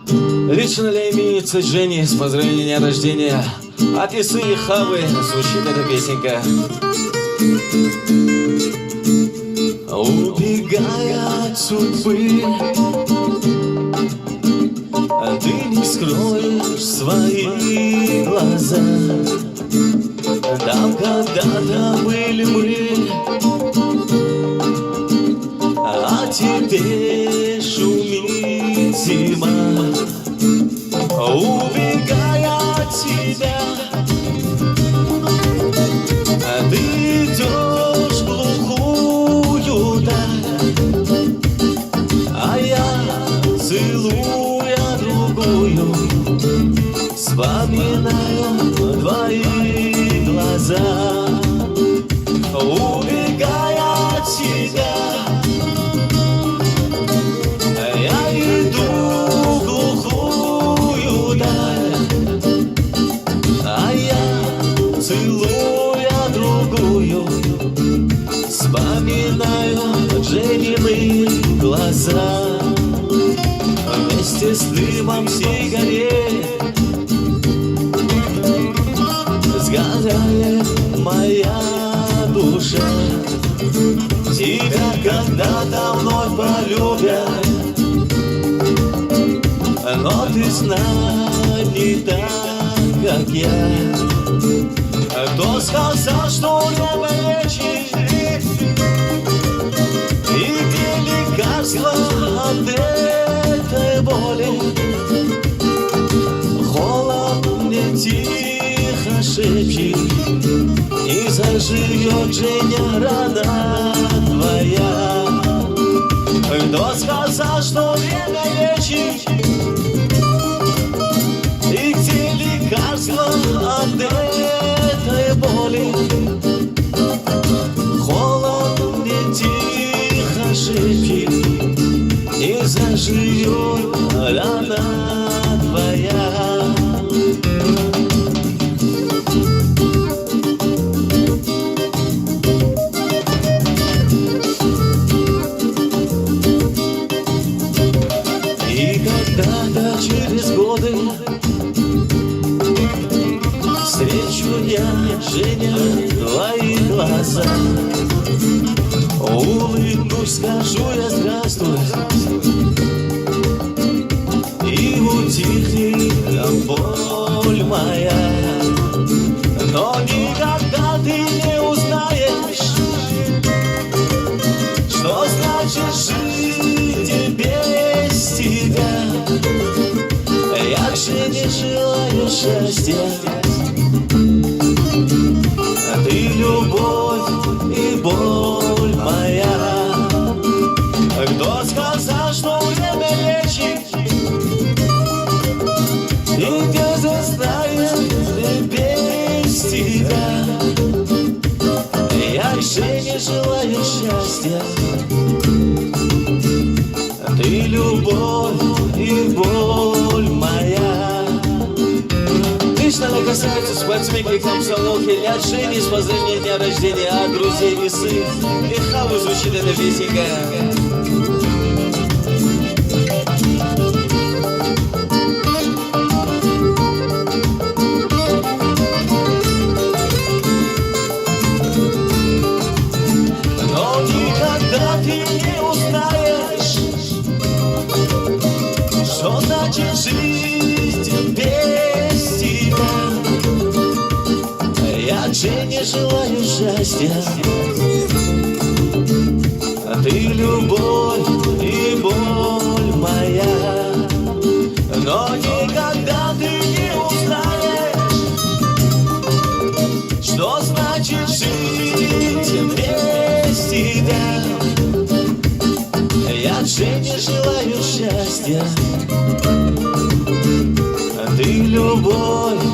Лично ли имеется Жене с поздравлением дня рождения от Исы и Хавы звучит эта песенка. Убегая от судьбы, ты не скроешь свои глаза. Там когда-то были мы, а теперь шумит зима. Убегая от тебя, ты идешь в глухую даль, а я, целуя другую, вспоминаю твои глаза. Убегая от тебя, я иду в глухую даль, а я, целуя другую, вспоминаю Женины глаза. Вместе с дымом сигарет сгорает моя душа. Тебя когда-то вновь полюбят, но ты знай не так, как я. Кто сказал, что время лечит, и где лекарства от этой боли? Холод мне тихо шепчет, не заживет, Женя, рана твоя. Кто сказал, что время лечит, и где лекарства от этой боли? Холод мне тихо шепчет, не заживет, рана твоя. И когда-то через годы встречу я, Женя, твои глаза. Улыбнусь, скажу я здравствуй, и утихнет боль моя. Но никогда ты не узнаешь, что значит жить без тебя. Я же не желаю счастья, ты любовь и боль моя. Кто сказал, что время лечит, и где заставит без тебя? Я же не желаю счастья, ты любовь и боль моя. Лично ли касается спортсменки, комсомолки, от Жени с поздравлением дня рождения, от друзей Исы и Хавы звучит эта песенка. Но никогда ты не узнаешь, что значит жить без тебя. Я же не желаю счастья, ты любовь и боль моя. Но никогда ты не узнаешь, что значит жить без тебя. Я же не желаю счастья, ты любовь